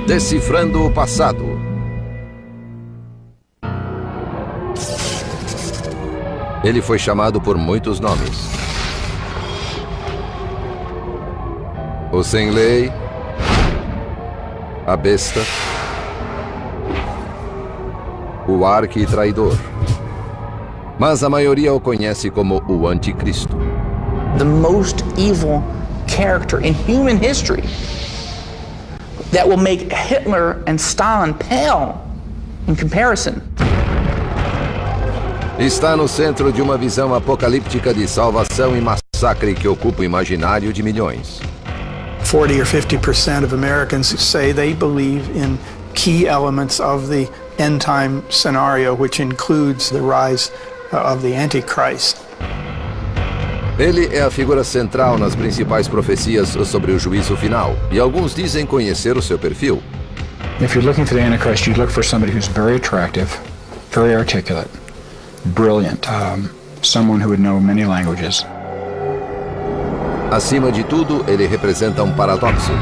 Decifrando o Passado. Ele foi chamado por muitos nomes. O sem lei, a besta, o arqui-traidor. Mas a maioria o conhece como o anticristo. The most evil character in human history that will make Hitler and Stalin pale in comparison. Está no centro de uma visão apocalíptica de salvação e massacre que ocupa o imaginário de milhões. 40 or 50% of Americans say they believe in key elements of the end time scenario, which includes the rise of the Antichrist. Ele é a figura central nas principais profecias sobre o juízo final, e alguns dizem conhecer o seu perfil. If you're looking for the Antichrist, you look for somebody who's very attractive, very articulate, brilliant, someone who would know many languages. Acima de tudo, ele representa um paradoxo.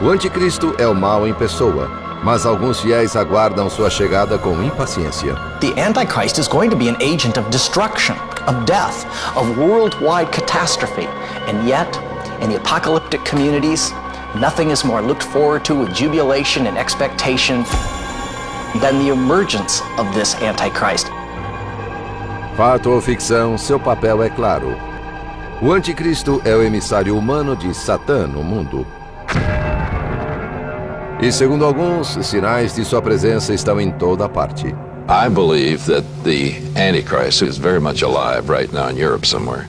O anticristo é o mal em pessoa, mas alguns fiéis aguardam sua chegada com impaciência. The Antichrist is going to be an agent of destruction, of death, of worldwide catastrophe. And yet, in the apocalyptic communities, nothing is more looked forward to with jubilation and expectation than the emergence of this Antichrist. Fato ou ficção, seu papel é claro. O anticristo é o emissário humano de Satã no mundo. E segundo alguns, sinais de sua presença estão em toda parte. I believe that the Antichrist is very much alive right now in Europe somewhere.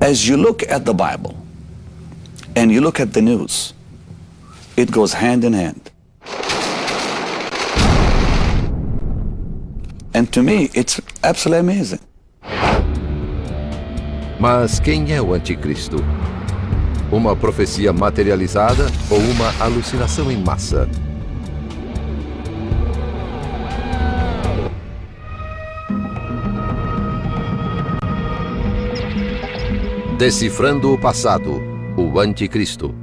As you look at the Bible and you look at the news, it goes hand in hand. And to me, it's absolutely amazing. Mas quem é o anticristo? Uma profecia materializada ou uma alucinação em massa? Decifrando o Passado, o anticristo.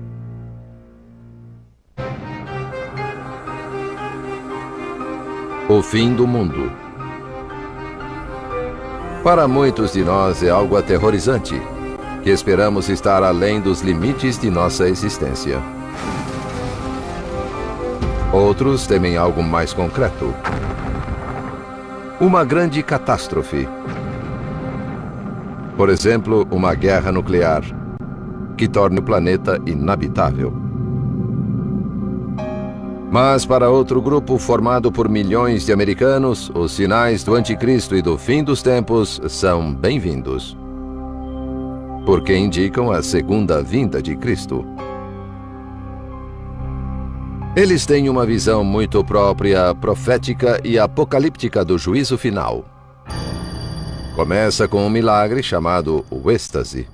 O fim do mundo. Para muitos de nós é algo aterrorizante, que esperamos estar além dos limites de nossa existência. Outros temem algo mais concreto. Uma grande catástrofe. Por exemplo, uma guerra nuclear, que torne o planeta inabitável. Mas para outro grupo formado por milhões de americanos, os sinais do anticristo e do fim dos tempos são bem-vindos, porque indicam a segunda vinda de Cristo. Eles têm uma visão muito própria, profética e apocalíptica do juízo final. Começa com um milagre chamado o êxtase.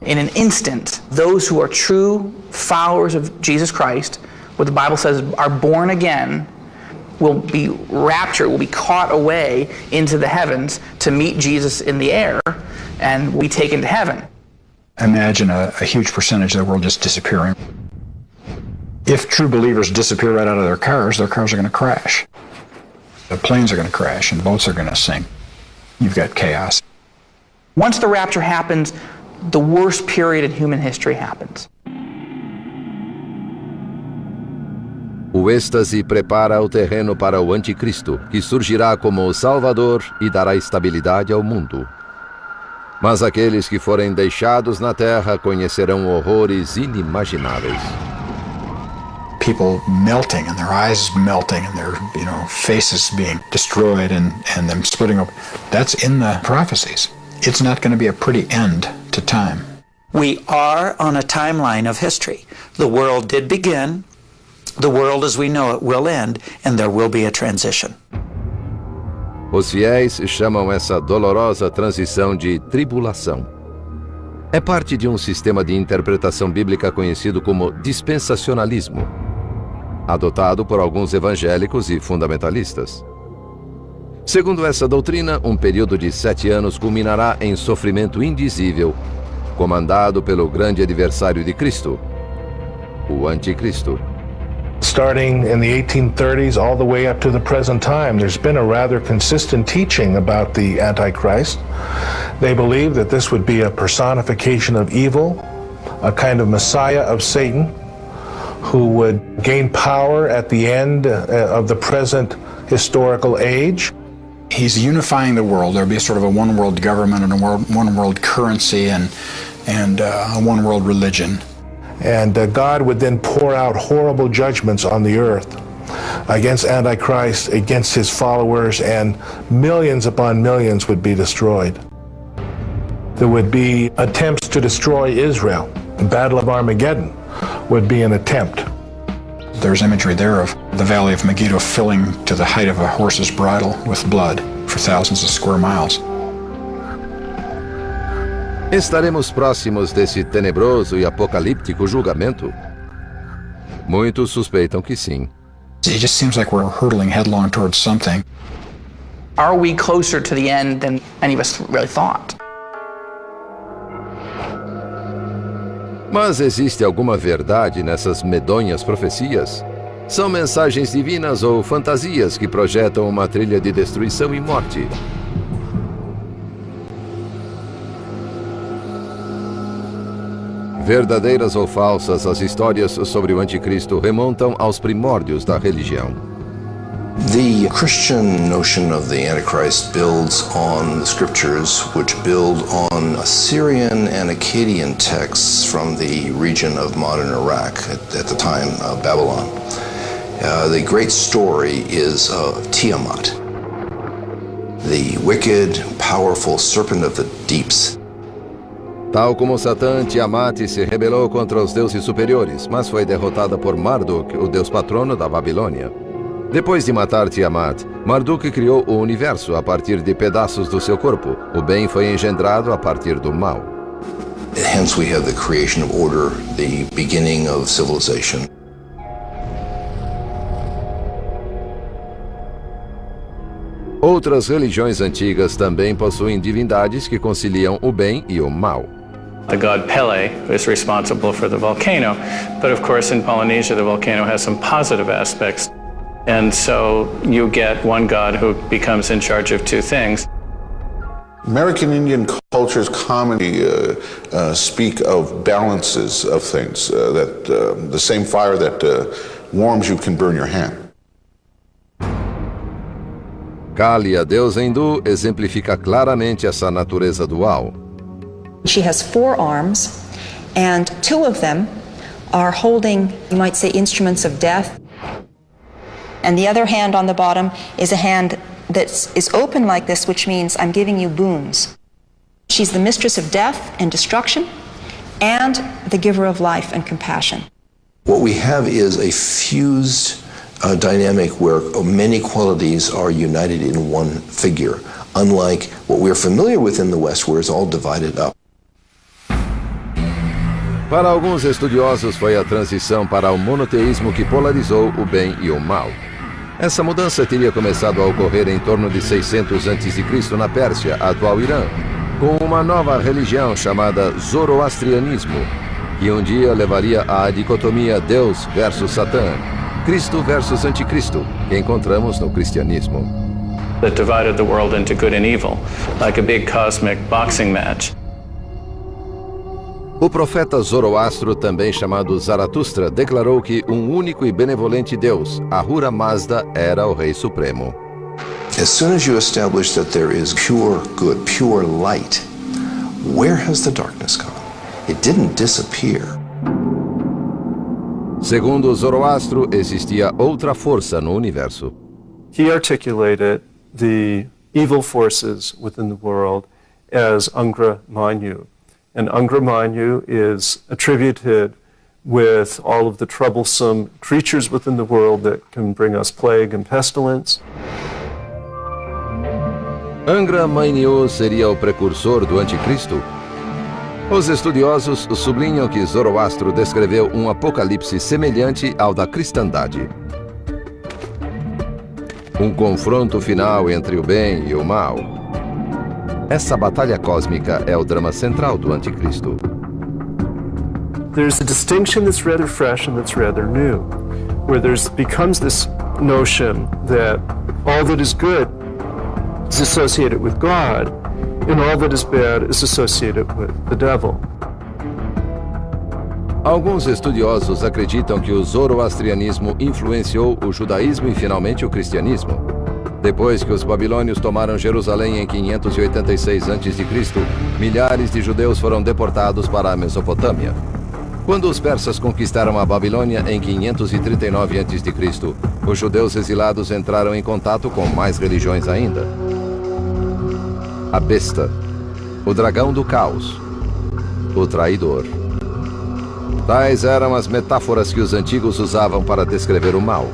In an instant, those who are true followers of Jesus Christ, what the Bible says are born again, will be raptured, will be caught away into the heavens to meet Jesus in the air and will be taken to heaven. Imagine a huge percentage of the world just disappearing. If true believers disappear right out of their cars are going to crash. The planes are going to crash and boats are going to sink. You've got chaos. Once the rapture happens, the worst period in human history happens. O êxtase prepara o terreno para o anticristo, que surgirá como o Salvador e dará estabilidade ao mundo. Mas aqueles que forem deixados na terra conhecerão horrores inimagináveis. People melting and their eyes melting and their faces being destroyed and them splitting open. That's in the prophecies. It's not going to be a pretty end to time. We are on a timeline of history. The world did begin. The world as we know it will end, and there will be a transition. Os fiéis chamam essa dolorosa transição de tribulação. É parte de um sistema de interpretação bíblica conhecido como dispensacionalismo, adotado por alguns evangélicos e fundamentalistas. Segundo essa doutrina, um período de 7 anos culminará em sofrimento indizível, comandado pelo grande adversário de Cristo, o anticristo. Starting in the 1830s all the way up to the present time, there's been a rather consistent teaching about the Antichrist. They believe that this would be a personification of evil, a kind of messiah of Satan, who would gain power at the end of the present historical age. He's unifying the world. There'll be sort of a one world government and a one world currency and a one world religion. And God would then pour out horrible judgments on the earth against Antichrist, against his followers, and millions upon millions would be destroyed. There would be attempts to destroy Israel. The Battle of Armageddon would be an attempt. There's imagery there of the Valley of Megiddo filling to the height of a horse's bridle with blood for thousands of square miles. Estaremos próximos desse tenebroso e apocalíptico julgamento? Muitos suspeitam que sim. It just seems like we're hurtling headlong towards something. Are we closer to the end than any of us really thought? Mas existe alguma verdade nessas medonhas profecias? São mensagens divinas ou fantasias que projetam uma trilha de destruição e morte? Verdadeiras ou falsas, as histórias sobre o anticristo remontam aos primórdios da religião. The Christian notion of the Antichrist builds on the scriptures, which build on Assyrian and Akkadian texts from the region of modern Iraq, at the time Babylon. The great story is of Tiamat, the wicked, powerful serpent of the deeps. Tal como Satã, Tiamat se rebelou contra os deuses superiores, mas foi derrotada por Marduk, o deus patrono da Babilônia. Depois de matar Tiamat, Marduk criou o universo a partir de pedaços do seu corpo. O bem foi engendrado a partir do mal. Hence we have the creation of order, the beginning of civilization. Outras religiões antigas também possuem divindades que conciliam o bem e o mal. The god Pele is responsible for the volcano, but of course in Polynesia the volcano has some positive aspects. And so you get one god who becomes in charge of two things. American Indian cultures commonly speak of balances of things, that the same fire that warms you can burn your hand. Kali, a deusa hindu, exemplifica claramente essa natureza dual. She has 4 arms, and 2 of them are holding, you might say, instruments of death. And the other hand on the bottom is a hand that is open like this, which means I'm giving you boons. She's the mistress of death and destruction, and the giver of life and compassion. What we have is a fused dynamic where many qualities are united in one figure, unlike what we're familiar with in the West, where it's all divided up. Para alguns estudiosos, foi a transição para o monoteísmo que polarizou o bem e o mal. Essa mudança teria começado a ocorrer em torno de 600 a.C. na Pérsia, atual Irã, com uma nova religião chamada Zoroastrianismo, que um dia levaria à dicotomia Deus versus Satã, Cristo versus Anticristo, que encontramos no cristianismo. That divided the world into good and evil, like a big cosmic boxing match. O profeta Zoroastro, também chamado Zaratustra, declarou que um único e benevolente Deus, Ahura Mazda, era o Rei Supremo. As soon as you establish that there is pure good, pure light, where has the darkness gone? It didn't disappear. Segundo Zoroastro, existia outra força no universo. He articulated the evil forces within the world as Angra Mainyu. And Angra Mainyu is attributed with all of the troublesome creatures within the world that can bring us plague and pestilence. Angra Mainyu seria o precursor do anticristo? Os estudiosos sublinham que Zoroastro descreveu um apocalipse semelhante ao da cristandade. Um confronto final entre o bem e o mal. Essa batalha cósmica é o drama central do anticristo. there's a distinction that's rather fresh and that's rather new, where becomes this notion that all that is good is associated with God, and all that is bad is associated with the devil. Alguns estudiosos acreditam que o zoroastrianismo influenciou o judaísmo e finalmente o cristianismo. Depois que os babilônios tomaram Jerusalém em 586 a.C., milhares de judeus foram deportados para a Mesopotâmia. Quando os persas conquistaram a Babilônia em 539 a.C., os judeus exilados entraram em contato com mais religiões ainda. A besta, o dragão do caos, o traidor. Tais eram as metáforas que os antigos usavam para descrever o mal.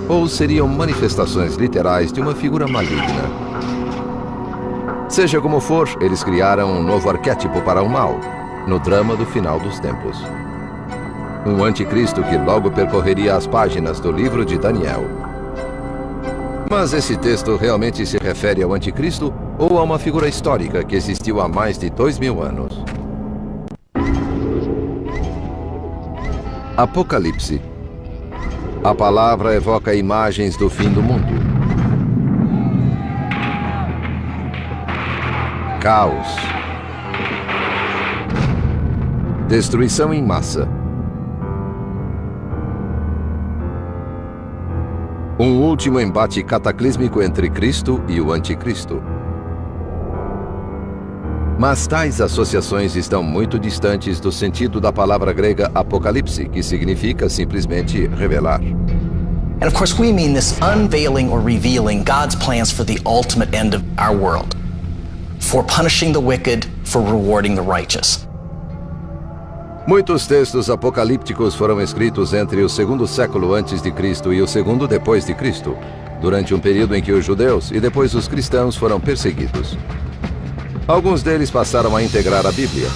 Ou seriam manifestações literais de uma figura maligna. Seja como for, eles criaram um novo arquétipo para o mal, no drama do final dos tempos. Um anticristo que logo percorreria as páginas do livro de Daniel. Mas esse texto realmente se refere ao anticristo ou a uma figura histórica que existiu há mais de 2000 anos? Apocalipse. A palavra evoca imagens do fim do mundo. Caos. Destruição em massa. Um último embate cataclísmico entre Cristo e o Anticristo. Mas tais associações estão muito distantes do sentido da palavra grega apocalipse, que significa simplesmente revelar. And of course we mean this unveiling or revealing God's plans for the ultimate end of our world, for punishing the wicked, for rewarding the righteous. Muitos textos apocalípticos foram escritos entre o segundo século antes de Cristo e o segundo depois de Cristo, durante um período em que os judeus e depois os cristãos foram perseguidos. Alguns deles passaram a integrar a Bíblia.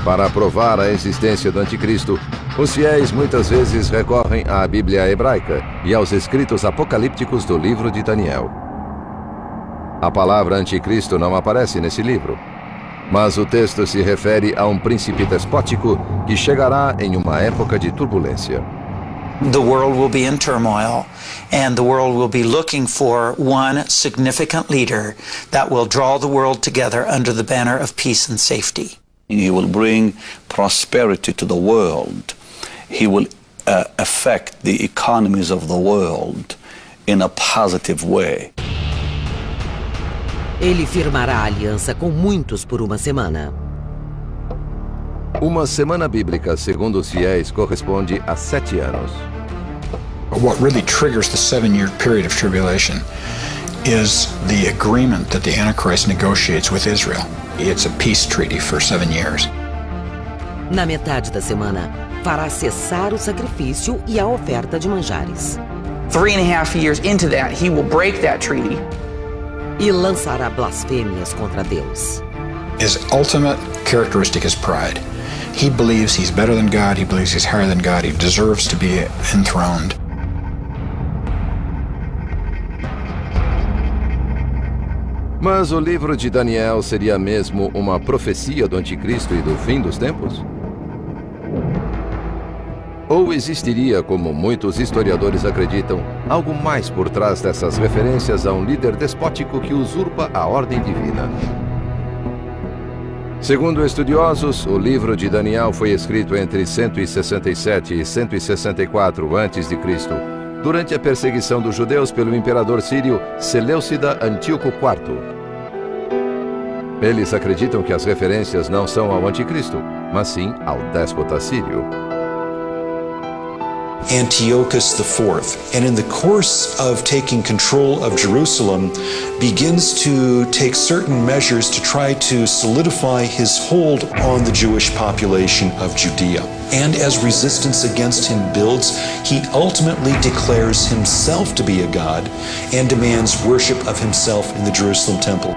Para provar a existência do anticristo, os fiéis muitas vezes recorrem à Bíblia hebraica e aos escritos apocalípticos do livro de Daniel. A palavra anticristo não aparece nesse livro, mas o texto se refere a um príncipe despótico que chegará em uma época de turbulência. The world will be in turmoil, and the world will be looking for one significant leader that will draw the world together under the banner of peace and safety. He will bring prosperity to the world. He will affect the economies of the world in a positive way. Ele firmará aliança com muitos por uma semana. Uma semana bíblica, segundo os fiéis, corresponde a 7 anos. What really triggers the 7-year period of tribulation is the agreement that the Antichrist negotiates with Israel. It's a peace treaty for 7 years. Na metade da semana, fará cessar o sacrifício e a oferta de manjares. 3.5 years into that, he will break that treaty. E lançará blasfêmias contra Deus. His ultimate characteristic is pride. He believes he's better than God, he believes he's higher than God, he deserves to be enthroned. Mas o livro de Daniel seria mesmo uma profecia do anticristo e do fim dos tempos? Ou existiria, como muitos historiadores acreditam, algo mais por trás dessas referências a um líder despótico que usurpa a ordem divina? Segundo estudiosos, o livro de Daniel foi escrito entre 167 e 164 a.C., durante a perseguição dos judeus pelo imperador sírio Seleucida Antíoco IV. Eles acreditam que as referências não são ao anticristo, mas sim ao déspota sírio. Antiochus IV, and in the course of taking control of Jerusalem, begins to take certain measures to try to solidify his hold on the Jewish population of Judea. And as resistance against him builds, he ultimately declares himself to be a god and demands worship of himself in the Jerusalem temple.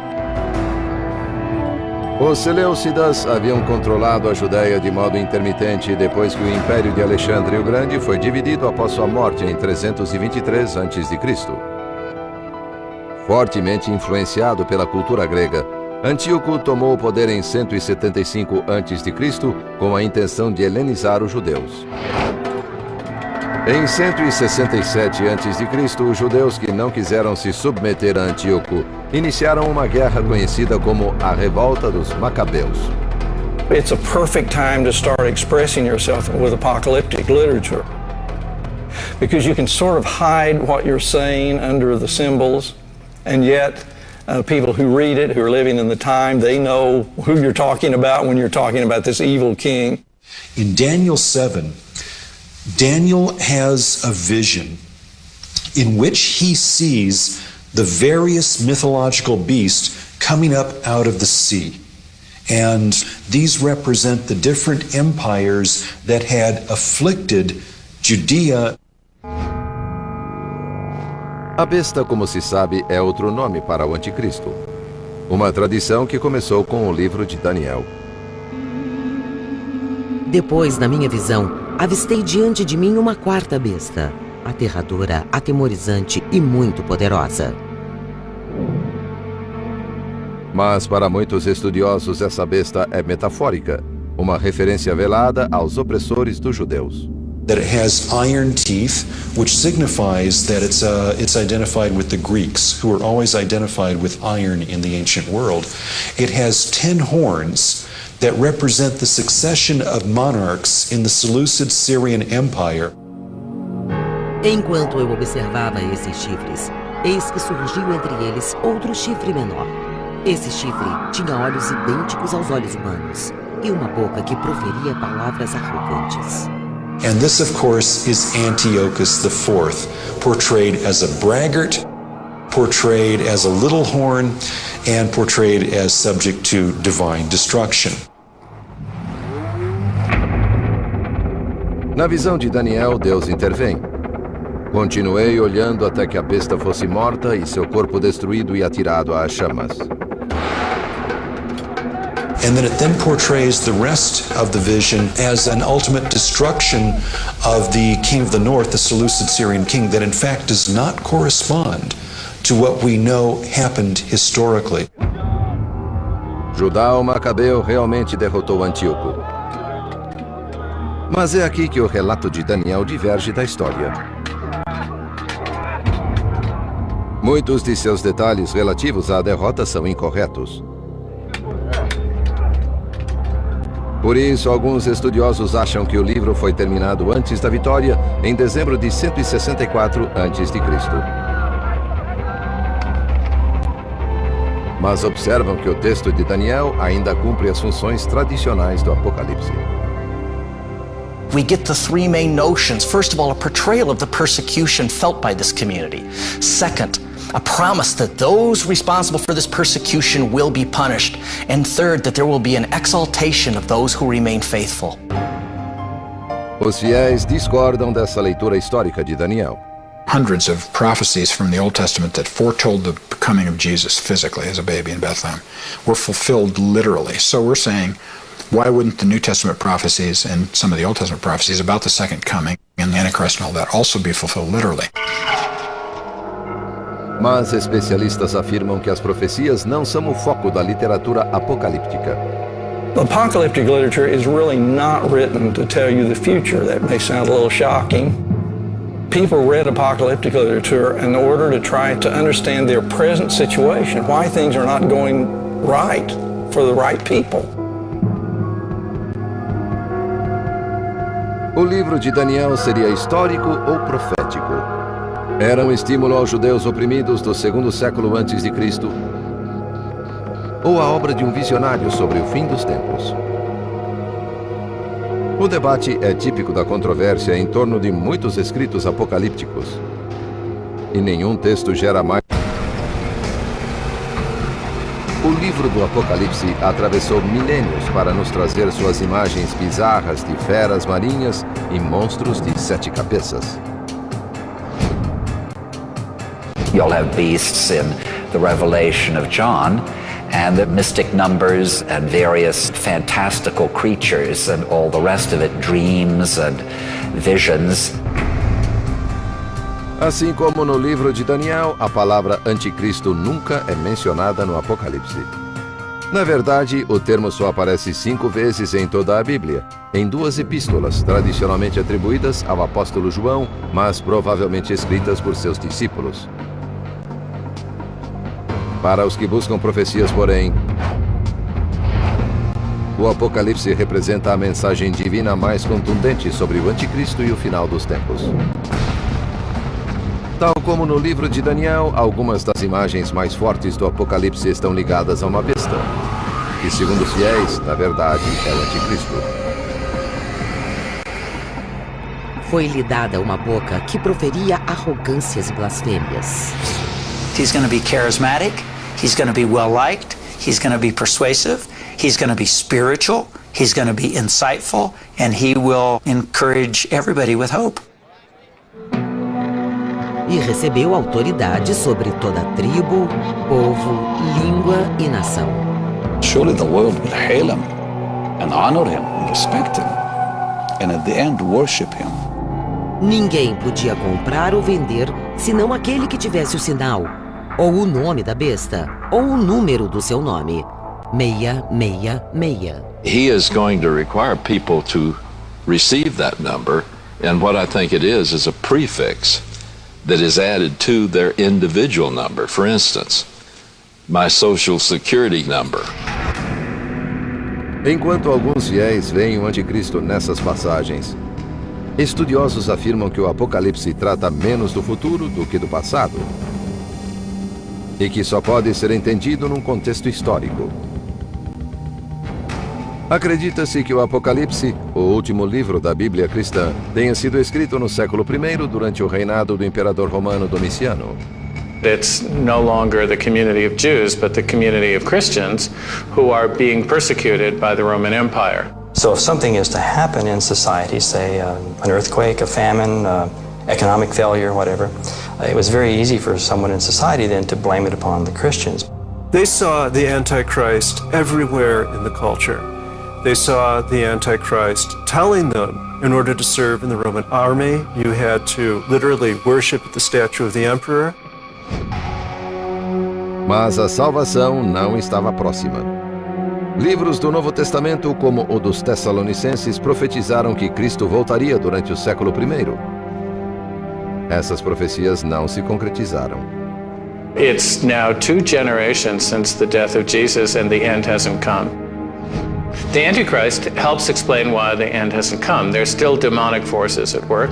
Os Seleucidas haviam controlado a Judéia de modo intermitente depois que o Império de Alexandre o Grande foi dividido após sua morte em 323 a.C. Fortemente influenciado pela cultura grega, Antíoco tomou o poder em 175 a.C. com a intenção de helenizar os judeus. Em 167 a.C., os judeus que não quiseram se submeter a Antíoco iniciaram uma guerra conhecida como a Revolta dos Macabeus. It's a perfect time to start expressing yourself with apocalyptic literature, because you can sort of hide what you're saying under the symbols, and yet people who read it, who are living in the time, they know who you're talking about when you're talking about this evil king. In Daniel 7, Daniel has a vision in which he sees the various mythological beasts coming up out of the sea. And these represent the different empires that had afflicted Judea. A besta, como se sabe, é outro nome para o anticristo. Uma tradição que começou com o livro de Daniel. Depois, na minha visão, avistei diante de mim uma quarta besta, aterradora, atemorizante e muito poderosa. Mas para muitos estudiosos essa besta é metafórica, uma referência velada aos opressores dos judeus. That it has iron teeth, which signifies that it's identified with the Greeks, who were always identified with iron in the ancient world. It has 10 horns that represent the succession of monarchs in the Seleucid Syrian Empire. Enquanto eu observava esses chifres, eis que surgiu entre eles outro chifre menor. Esse chifre tinha olhos idênticos aos olhos humanos e uma boca que proferia palavras arrogantes. And this, of course, is Antiochus IV, portrayed as a braggart, portrayed as a little horn, and portrayed as subject to divine destruction. Na visão de Daniel, Deus intervém. Continuei olhando até que a besta fosse morta e seu corpo destruído e atirado às chamas. And then it then portrays the rest of the vision as an ultimate destruction of the king of the north, the Seleucid Syrian king, that in fact does not correspond to what we know happened historically. Judá o Macabeu realmente derrotou Antíoco. Mas é aqui que o relato de Daniel diverge da história. Muitos de seus detalhes relativos à derrota são incorretos. Por isso, alguns estudiosos acham que o livro foi terminado antes da vitória, em dezembro de 164 a.C. Mas observam que o texto de Daniel ainda cumpre as funções tradicionais do Apocalipse. We get the three main notions. First of all, a portrayal of the persecution felt by this community. Second, a promise that those responsible for this persecution will be punished. And third, that there will be an exaltation of those who remain faithful. Os fiéis discordam dessa leitura histórica de Daniel. Hundreds of prophecies from the Old Testament that foretold the coming of Jesus physically as a baby in Bethlehem were fulfilled literally. So we're saying, why wouldn't the New Testament prophecies and some of the Old Testament prophecies about the second coming and the Antichrist and all that also be fulfilled literally? Mas especialistas afirmam que as profecias não são o foco da literatura apocalíptica. Apocalyptic literature is really not written to tell you the future. That may sound a little shocking. People read apocalyptic literature in order to try to understand their present situation, why things are not going right for the right people. O livro de Daniel seria histórico ou profético? Era um estímulo aos judeus oprimidos do segundo século antes de Cristo? Ou a obra de um visionário sobre o fim dos tempos? O debate é típico da controvérsia em torno de muitos escritos apocalípticos. E nenhum texto gera mais. O livro do Apocalipse atravessou milênios para nos trazer suas imagens bizarras de feras marinhas e monstros de 7 cabeças. You'll have beasts in the Revelation of John, and the mystic numbers and various fantastical creatures and all the rest of it, dreams and visions. Assim como no livro de Daniel, a palavra anticristo nunca é mencionada no Apocalipse. Na verdade, o termo só aparece 5 vezes em toda a Bíblia, em 2 epístolas, tradicionalmente atribuídas ao apóstolo João, mas provavelmente escritas por seus discípulos. Para os que buscam profecias, porém, o Apocalipse representa a mensagem divina mais contundente sobre o Anticristo e o final dos tempos. Tal como no livro de Daniel, algumas das imagens mais fortes do Apocalipse estão ligadas a uma besta, que, segundo os fiéis, na verdade, é o Anticristo. Foi-lhe dada uma boca que proferia arrogâncias e blasfêmias. He's going to be charismatic, he's going to be well-liked, he's going to be persuasive, he's going to be spiritual, he's going to be insightful, and he will encourage everybody with hope. E recebeu autoridade sobre toda tribo, povo, língua e nação. Surely the world will hail him and honor him and respect him, and at the end worship him. Ninguém podia comprar ou vender senão aquele que tivesse o sinal, ou o nome da besta, ou o número do seu nome. 666. He is going to require people to receive that number, and what I think it is a prefix that is added to their individual number. For instance, my social security number. Enquanto alguns fiéis veem o Anticristo nessas passagens, estudiosos afirmam que o Apocalipse trata menos do futuro do que do passado, e que só pode ser entendido num contexto histórico. Acredita-se que o Apocalipse, o último livro da Bíblia cristã, tenha sido escrito no século I durante o reinado do imperador romano Domiciano. It's no longer the community of Jews, but the community of Christians who are being persecuted by the Roman Empire. So if something is to happen in society, say an earthquake, a famine, economic failure, whatever, it was very easy for someone in society then to blame it upon the Christians. They saw the Antichrist everywhere in the culture. They saw the Antichrist telling them, in order to serve in the Roman army, you had to literally worship at the statue of the emperor. Mas a salvação não estava próxima. Livros do Novo Testamento, como o dos Tessalonicenses, profetizaram que Cristo voltaria durante o século I. Essas profecias não se concretizaram. It's now 2 generations since the death of Jesus and the end hasn't come. The Antichrist helps explain why the end hasn't come. There's still demonic forces at work.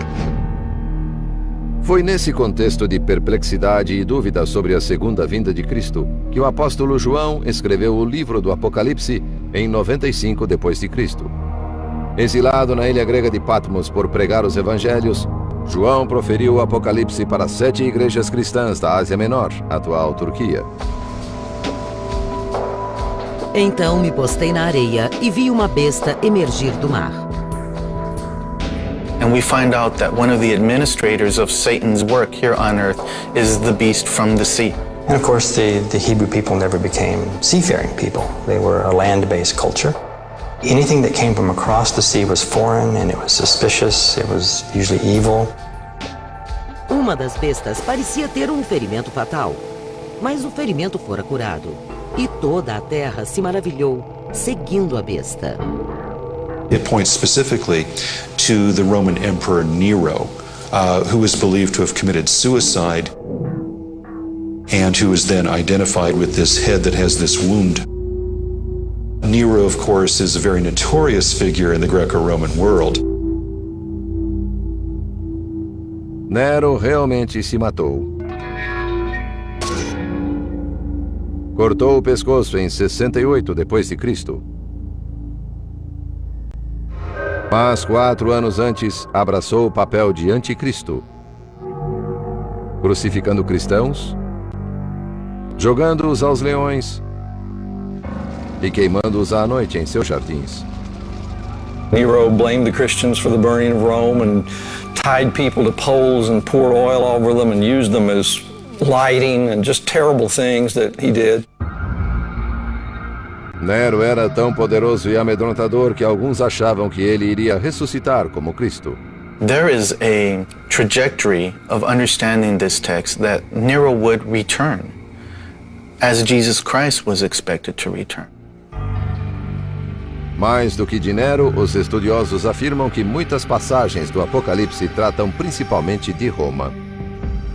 Foi nesse contexto de perplexidade e dúvida sobre a segunda vinda de Cristo que o apóstolo João escreveu o livro do Apocalipse em 95 depois de Cristo. Exilado na ilha grega de Patmos por pregar os evangelhos, João proferiu o Apocalipse para 7 igrejas cristãs da Ásia Menor, atual Turquia. Então me postei na areia e vi uma besta emergir do mar. And we find out that one of the administrators of Satan's work here on earth is the beast from the sea. And of course, the Hebrew people never became seafaring people. They were a land-based culture. Anything that came from across the sea was foreign and it was suspicious, it was usually evil. Uma das bestas parecia ter um ferimento fatal, mas o ferimento fora curado. E toda a terra se maravilhou, seguindo a besta. It points specifically to the Roman Emperor Nero, who is believed to have committed suicide and who is then identified with this head that has this wound. Nero, of course, is a very notorious figure in the Greco-Roman world. Nero realmente se matou. Cortou o pescoço em 68 depois de Cristo. Mas 4 anos antes, abraçou o papel de anticristo, crucificando cristãos, jogando-os aos leões e queimando-os à noite em seus jardins. Nero blamed the Christians for the burning of Rome and tied people to poles and poured oil over them and used them as lighting and just terrible things that he did. Nero era tão poderoso e amedrontador que alguns achavam que ele iria ressuscitar como Cristo. There is a trajectory of understanding this text that Nero would return, as Jesus Christ was expected to return. Mais do que de Nero, os estudiosos afirmam que muitas passagens do Apocalipse tratam principalmente de Roma.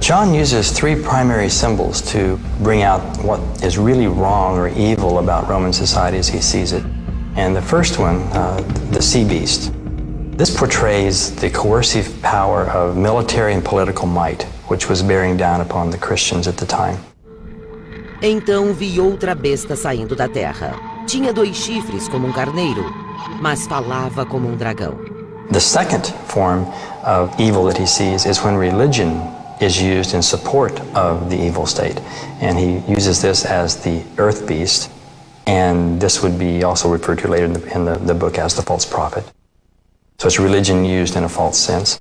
John uses three primary symbols to bring out what is really wrong or evil about Roman society as he sees it. And the first one, the sea beast. This portrays the coercive power of military and political might, which was bearing down upon the Christians at the time. Então vi outra besta saindo da terra. Tinha 2 chifres como carneiro, mas falava como dragão. The second form of evil that he sees is when religion is used in support of the evil state. And he uses this as the earth beast, and this would be also referred to later in the book as the false prophet. So it's religion used in a false sense.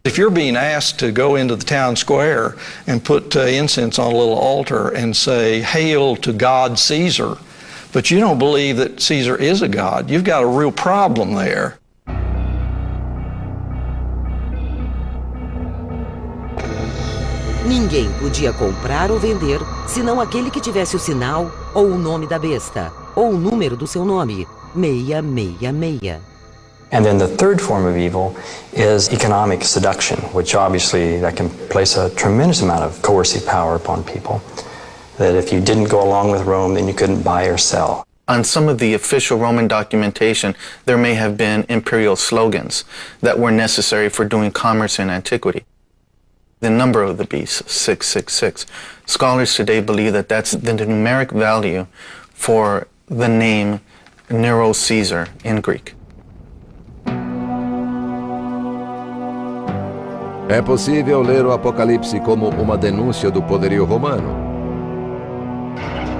If you're being asked to go into the town square and put incense on a little altar and say, "Hail to God Caesar," but you don't believe that Caesar is a god, you've got a real problem there. Ninguém podia comprar ou vender, senão aquele que tivesse o sinal ou o nome da besta, ou o número do seu nome, 666. And then the third form of evil is economic seduction, which obviously that can place a tremendous amount of coercive power upon people. That if you didn't go along with Rome, then you couldn't buy or sell. On some of the official Roman documentation, there may have been imperial slogans that were necessary for doing commerce in antiquity. The number of the beast, 666. Scholars today believe that that's the numeric value for the name Nero Caesar in Greek. É possível ler o Apocalipse como uma denúncia do poderio romano,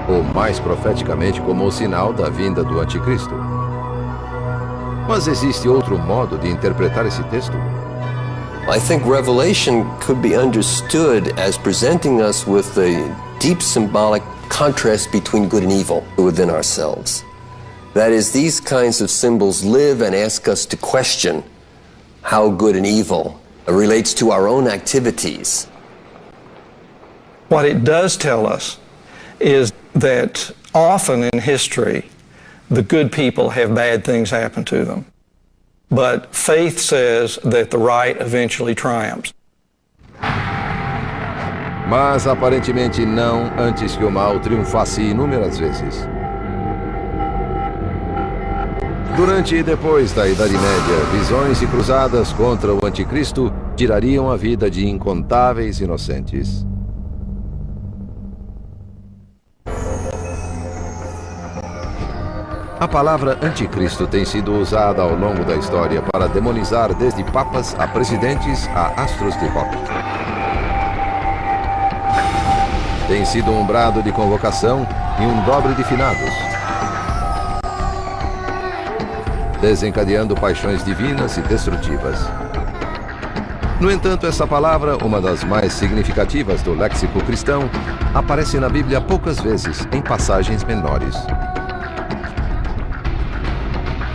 ou mais profeticamente como o sinal da vinda do anticristo. Mas existe outro modo de interpretar esse texto? I think Revelation could be understood as presenting us with a deep symbolic contrast between good and evil within ourselves. That is, these kinds of symbols live and ask us to question how good and evil relates to our own activities. What it does tell us is that often in history, the good people have bad things happen to them. But faith says that the right eventually triumphs. Mas aparentemente não, antes que o mal triunfasse inúmeras vezes. Durante e depois da Idade Média, visões e cruzadas contra o anticristo tirariam a vida de incontáveis inocentes. A palavra anticristo tem sido usada ao longo da história para demonizar desde papas a presidentes a astros de rock. Tem sido um brado de convocação e um dobre de finados, desencadeando paixões divinas e destrutivas. No entanto, essa palavra, uma das mais significativas do léxico cristão, aparece na Bíblia poucas vezes, em passagens menores.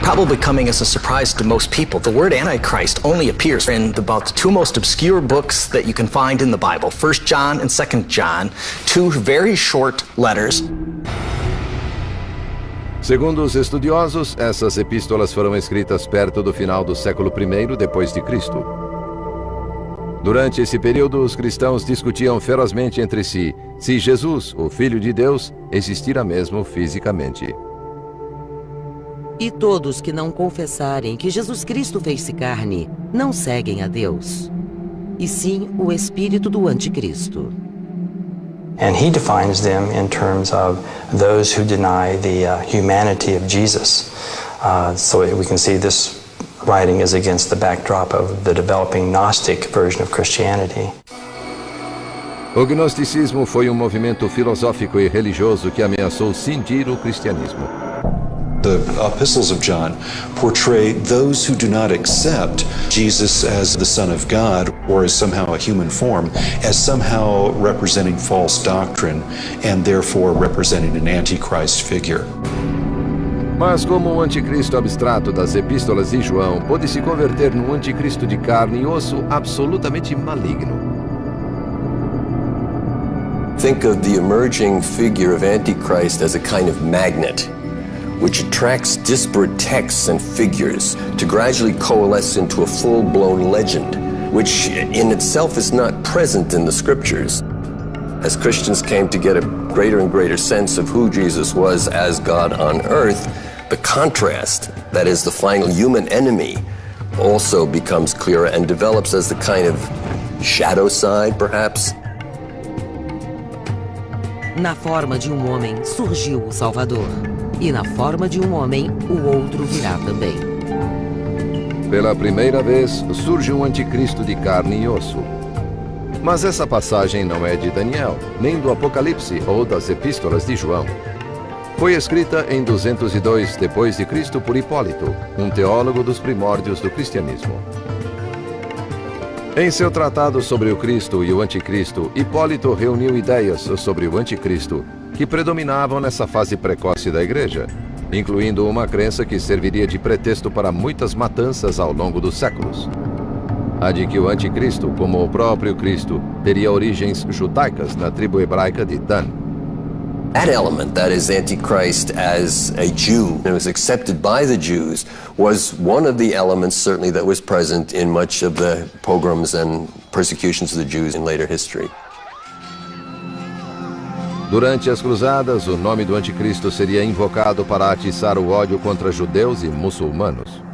Probably coming as a surprise to most people, the word Antichrist only appears in about the 2 most obscure books that you can find in the Bible, 1 John and 2 John, 2 very short letters. Segundo os estudiosos, essas epístolas foram escritas perto do final do século I depois de Cristo. Durante esse período, os cristãos discutiam ferozmente entre si se Jesus, o Filho de Deus, existira mesmo fisicamente. E todos que não confessarem que Jesus Cristo fez-se carne, não seguem a Deus, e sim o espírito do anticristo. And he defines them in terms of those who deny the humanity of Jesus. So we can see this writing is against the backdrop of the developing Gnostic version of Christianity. O gnosticismo foi movimento filosófico e religioso que ameaçou cindir o cristianismo. The epistles of John portray those who do not accept Jesus as the Son of God or as somehow a human form, as somehow representing false doctrine and therefore representing an antichrist figure. Mas como o anticristo abstrato das epístolas de João pode se converter num anticristo de carne e osso absolutamente maligno? Think of the emerging figure of Antichrist as a kind of magnet, which attracts disparate texts and figures to gradually coalesce into a full-blown legend, which in itself is not present in the scriptures. As Christians came to get a greater and greater sense of who Jesus was as God on earth, the contrast, that is the final human enemy, also becomes clearer and develops as the kind of shadow side, perhaps. Na forma de homem surgiu o Salvador, e na forma de homem o outro virá também. Pela primeira vez surge um anticristo de carne e osso. Mas essa passagem não é de Daniel, nem do Apocalipse ou das epístolas de João. Foi escrita em 202 depois de Cristo por Hipólito, um teólogo dos primórdios do cristianismo. Em seu tratado sobre o Cristo e o Anticristo, Hipólito reuniu ideias sobre o Anticristo que predominavam nessa fase precoce da Igreja, incluindo uma crença que serviria de pretexto para muitas matanças ao longo dos séculos. A de que o Anticristo, como o próprio Cristo, teria origens judaicas na tribo hebraica de Dan. That element, that is Antichrist as a Jew, and was accepted by the Jews, was one of the elements certainly that was present in much of the pogroms and persecutions of the Jews in later history. Durante as cruzadas, o nome do Anticristo seria invocado para atiçar o ódio contra judeus e muçulmanos.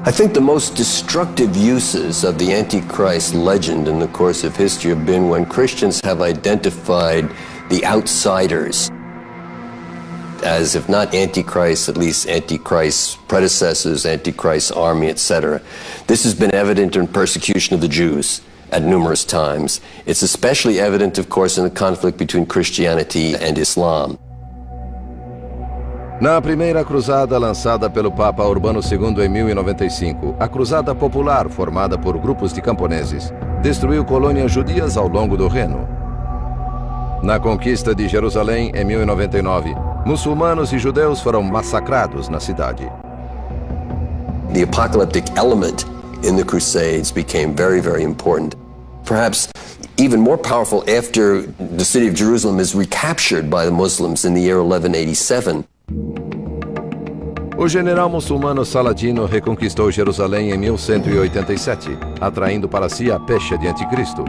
I think the most destructive uses of the Antichrist legend in the course of history have been when Christians have identified the outsiders as, if not Antichrist, at least Antichrist's predecessors, Antichrist's army, etc. This has been evident in persecution of the Jews at numerous times. It's especially evident, of course, in the conflict between Christianity and Islam. Na primeira cruzada lançada pelo Papa Urbano II em 1095, a Cruzada Popular, formada por grupos de camponeses, destruiu colônias judias ao longo do Reno. Na conquista de Jerusalém, em 1099, muçulmanos e judeus foram massacrados na cidade. The apocalyptic element in the Crusades became very, very important. Perhaps even more powerful after the city of Jerusalem is recaptured by the Muslims in the year 1187. O general muçulmano Saladino reconquistou Jerusalém em 1187, atraindo para si a pecha de Anticristo.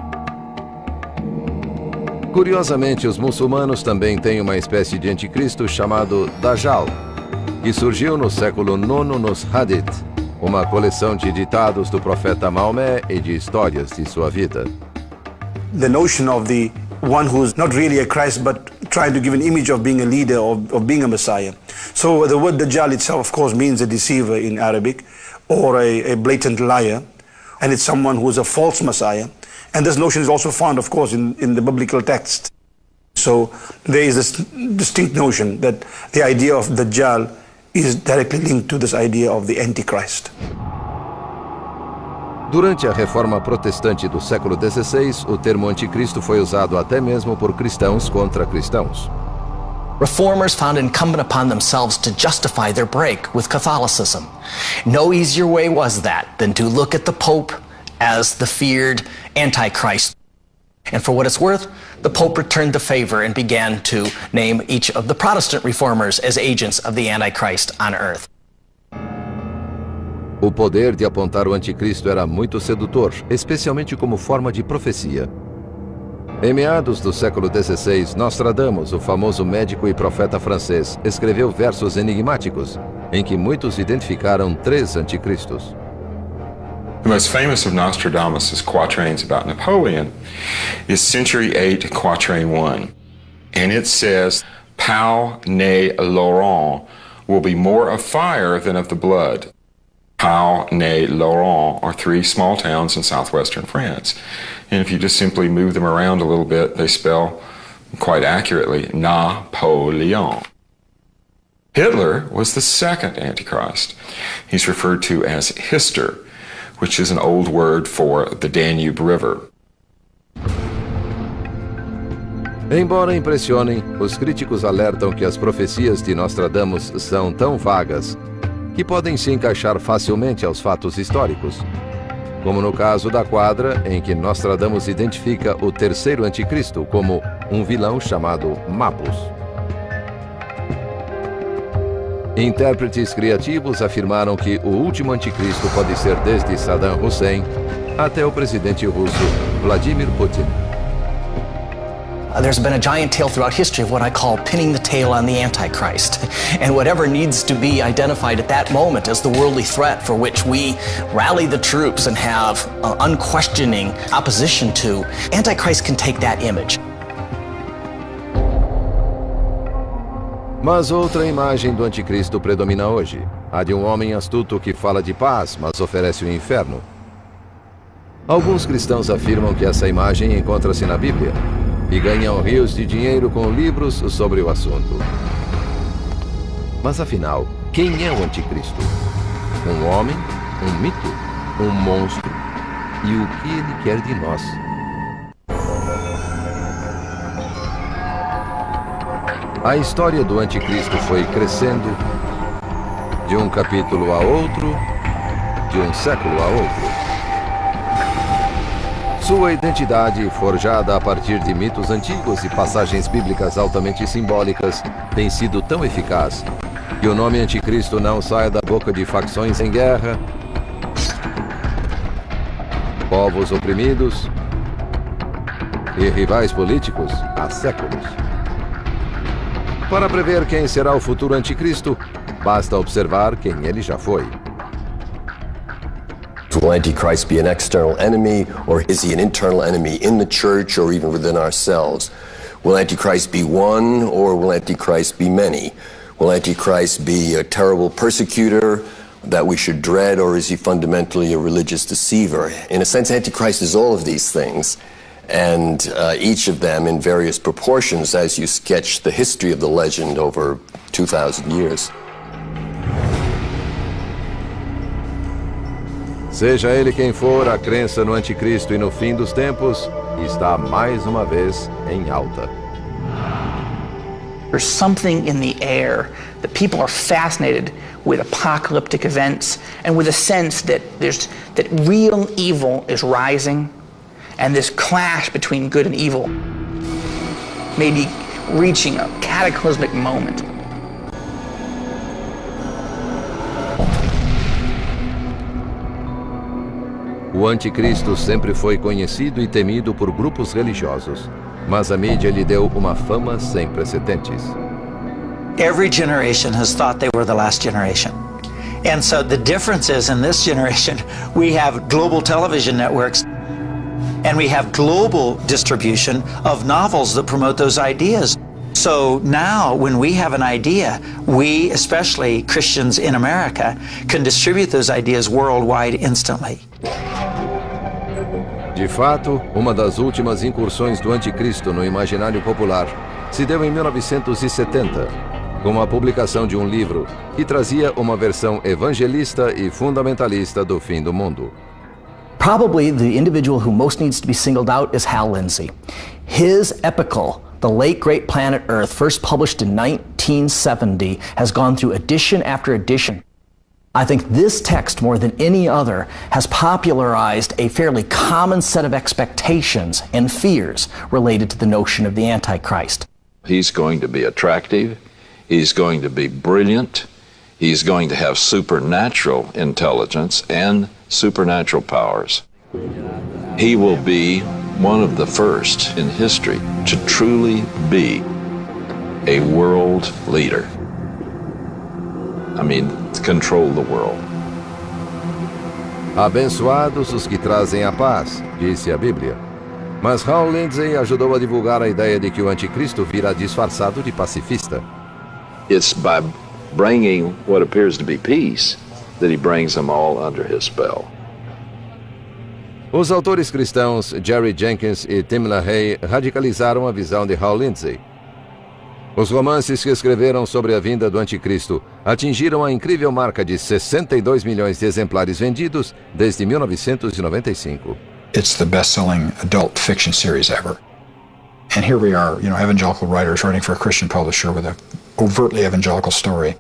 Curiosamente, os muçulmanos também têm uma espécie de Anticristo chamado Dajjal, que surgiu no século IX nos Hadith, uma coleção de ditados do profeta Maomé e de histórias de sua vida. The notion of the one who's not really a Christ but trying to give an image of being a leader, of being a Messiah. So the word Dajjal itself, of course, means a deceiver in Arabic, or a blatant liar, and it's someone who is a false Messiah. And this notion is also found, of course, in the biblical text. So there is this distinct notion that the idea of Dajjal is directly linked to this idea of the Antichrist. Durante a reforma protestante do século XVI, o termo anticristo foi usado até mesmo por cristãos contra cristãos. Reformers found it incumbent upon themselves to justify their break with Catholicism. No easier way was that than to look at the Pope as the feared Antichrist. And for what it's worth, the Pope returned the favor and began to name each of the Protestant reformers as agents of the Antichrist on earth. O poder de apontar o anticristo era muito sedutor, especialmente como forma de profecia. Em meados do século XVI, Nostradamus, o famoso médico e profeta francês, escreveu versos enigmáticos, em que muitos identificaram 3 anticristos. The most famous of Nostradamus' quatrains about Napoleon is Century 8, Quatrain 1. And it says, Pau ne Laurent will be more of fire than of the blood. Pau ne Laurent are 3 small towns in southwestern France. And if you just simply move them around a little bit, they spell quite accurately Napoleon. Hitler was the second Antichrist. He's referred to as Hister, which is an old word for the Danube River. Embora impressionem, os críticos alertam que as profecias de Nostradamus são tão vagas que podem se encaixar facilmente aos fatos históricos, como no caso da quadra em que Nostradamus identifica o terceiro anticristo como um vilão chamado Mapus. Intérpretes criativos afirmaram que o último anticristo pode ser desde Saddam Hussein até o presidente russo Vladimir Putin. There's been a giant tale throughout history of what I call pinning the tail on the Antichrist. And whatever needs to be identified at that moment as the worldly threat for which we rally the troops and have unquestioning opposition to, Antichrist can take that image. Mas outra imagem do anticristo predomina hoje, a de um homem astuto que fala de paz, mas oferece o inferno. Alguns cristãos afirmam que essa imagem encontra-se na Bíblia e ganham rios de dinheiro com livros sobre o assunto. Mas afinal, quem é o anticristo? Um homem? Um mito? Um monstro? E o que ele quer de nós? A história do anticristo foi crescendo de um capítulo a outro, de um século a outro. Sua identidade, forjada a partir de mitos antigos e passagens bíblicas altamente simbólicas, tem sido tão eficaz que o nome anticristo não sai da boca de facções em guerra, povos oprimidos e rivais políticos há séculos. Para prever quem será o futuro anticristo, basta observar quem ele já foi. Will Antichrist be an external enemy, or is he an internal enemy in the church or even within ourselves? Will Antichrist be one, or will Antichrist be many? Will Antichrist be a terrible persecutor that we should dread, or is he fundamentally a religious deceiver? In a sense, Antichrist is all of these things, and each of them in various proportions as you sketch the history of the legend over 2,000 years. Seja ele quem for, a crença no anticristo e no fim dos tempos está mais uma vez em alta. There's something in the air that people are fascinated with apocalyptic events and with a sense that real evil is rising and this clash between good and evil may be reaching a cataclysmic moment. O anticristo sempre foi conhecido e temido por grupos religiosos, mas a mídia lhe deu uma fama sem precedentes. Every generation has thought they were the last generation. And so the difference is, in this generation, we have global television networks and we have global distribution of novels that promote those ideas. So now, when we have an idea, we, especially Christians in America, can distribute those ideas worldwide instantly. De fato, uma das últimas incursões do anticristo no imaginário popular se deu em 1970, com a publicação de um livro que trazia uma versão evangelista e fundamentalista do fim do mundo. Probably the individual who most needs to be singled out is Hal Lindsey. His epical, The Late Great Planet Earth, first published in 1970, has gone through edition after edition. I think this text, more than any other, has popularized a fairly common set of expectations and fears related to the notion of the Antichrist. He's going to be attractive, he's going to be brilliant, he's going to have supernatural intelligence and supernatural powers. He will be one of the first in history to truly be a world leader. Control the world. Abençoados os que trazem a paz, disse a Bíblia. Mas Hal Lindsey ajudou a divulgar a ideia de que o anticristo virá disfarçado de pacifista. It's by bringing what appears to be peace that he brings them all under his spell. Os autores cristãos Jerry Jenkins e Tim LaHaye radicalizaram a visão de Hal Lindsey. Os romances que escreveram sobre a vinda do anticristo atingiram a incrível marca de 62 milhões de exemplares vendidos desde 1995. It's the best-selling adult fiction series ever. And here we are, evangelical writers writing for a Christian publisher with an overtly evangelical story.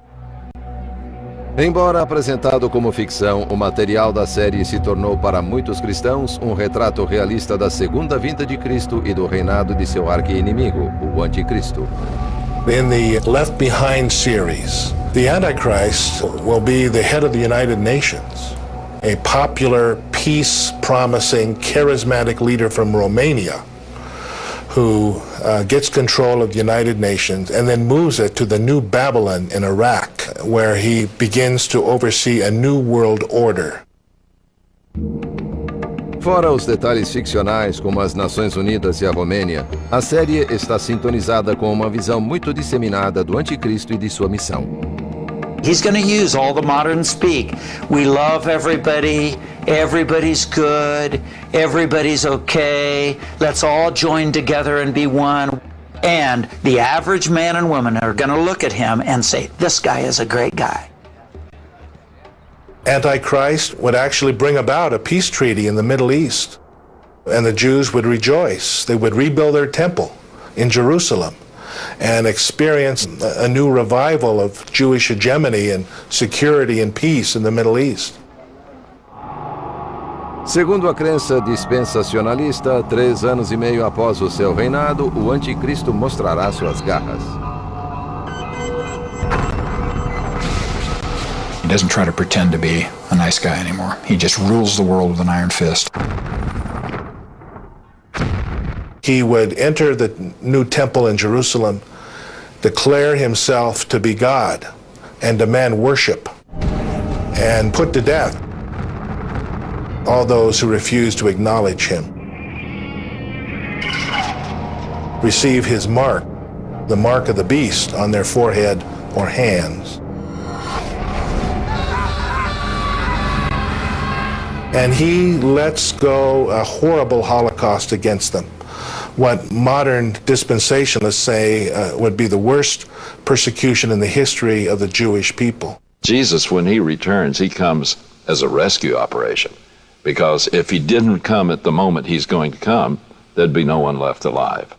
Embora apresentado como ficção, o material da série se tornou para muitos cristãos um retrato realista da segunda vinda de Cristo e do reinado de seu arqui-inimigo, o anticristo. In the Left Behind series, The Antichrist will be the head of the United Nations, a popular, peace-promising, charismatic leader from Romania who gets control of the United Nations and then moves it to the New Babylon in Iraq, where he begins to oversee a new world order. Fora os detalhes ficcionais, como as Nações Unidas e a Romênia, a série está sintonizada com uma visão muito disseminada do Anticristo e de sua missão. He's going to use all the modern speak. We love everybody, everybody's good, everybody's okay, let's all join together and be one. And the average man and woman are going to look at him and say, this guy is a great guy. Antichrist would actually bring about a peace treaty in the Middle East, and the Jews would rejoice. They would rebuild their temple in Jerusalem and experience a new revival of Jewish hegemony and security and peace in the Middle East. Segundo a crença dispensacionalista, 3 anos e meio após o seu reinado, o Anticristo mostrará suas garras. He doesn't try to pretend to be a nice guy anymore. He just rules the world with an iron fist. He would enter the new temple in Jerusalem, declare himself to be God, and demand worship, and put to death all those who refuse to acknowledge him. Receive his mark, the mark of the beast, on their forehead or hands. And he lets go a horrible holocaust against them. What modern dispensationalists say would be the worst persecution in the history of the Jewish people. Jesus, when he returns, he comes as a rescue operation. Because if he didn't come at the moment he's going to come, there'd be no one left alive.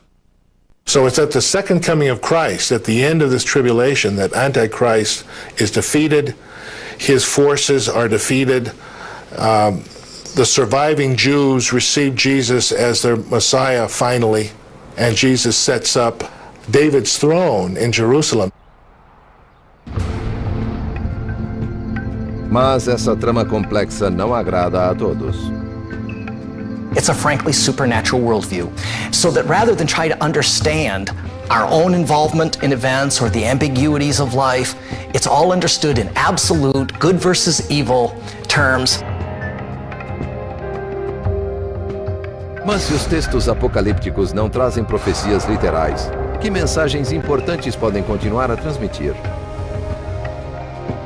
So it's at the second coming of Christ, at the end of this tribulation, that Antichrist is defeated, his forces are defeated. The surviving Jews receive Jesus as their Messiah finally, and Jesus sets up David's throne in Jerusalem. Mas essa trama complexa não agrada a todos. It's a frankly supernatural worldview, so that rather than try to understand our own involvement in events or the ambiguities of life, it's all understood in absolute good versus evil terms. Mas se os textos apocalípticos não trazem profecias literais, que mensagens importantes podem continuar a transmitir?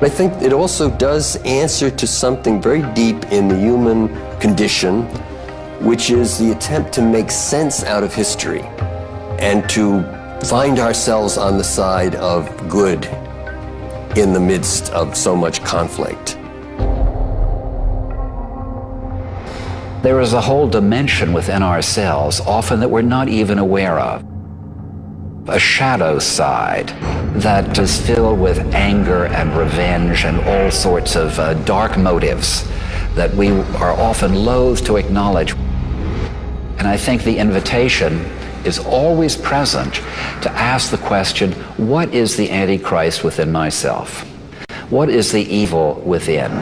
I think it also does answer to something very deep in the human condition, which is the attempt to make sense out of history and to find ourselves on the side of good in the midst of so much conflict. There is a whole dimension within ourselves, often that we're not even aware of. A shadow side that is filled with anger and revenge and all sorts of dark motives that we are often loath to acknowledge. And I think the invitation is always present to ask the question, what is the Antichrist within myself? What is the evil within?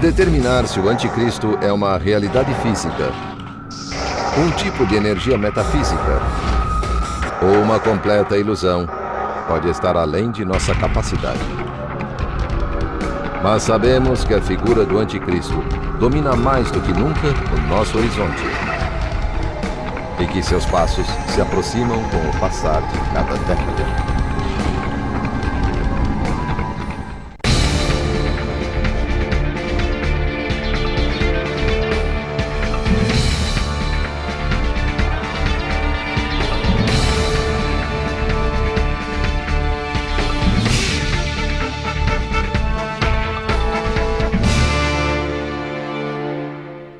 Determinar se o anticristo é uma realidade física, um tipo de energia metafísica ou uma completa ilusão pode estar além de nossa capacidade. Mas sabemos que a figura do anticristo domina mais do que nunca o nosso horizonte e que seus passos se aproximam com o passar de cada década.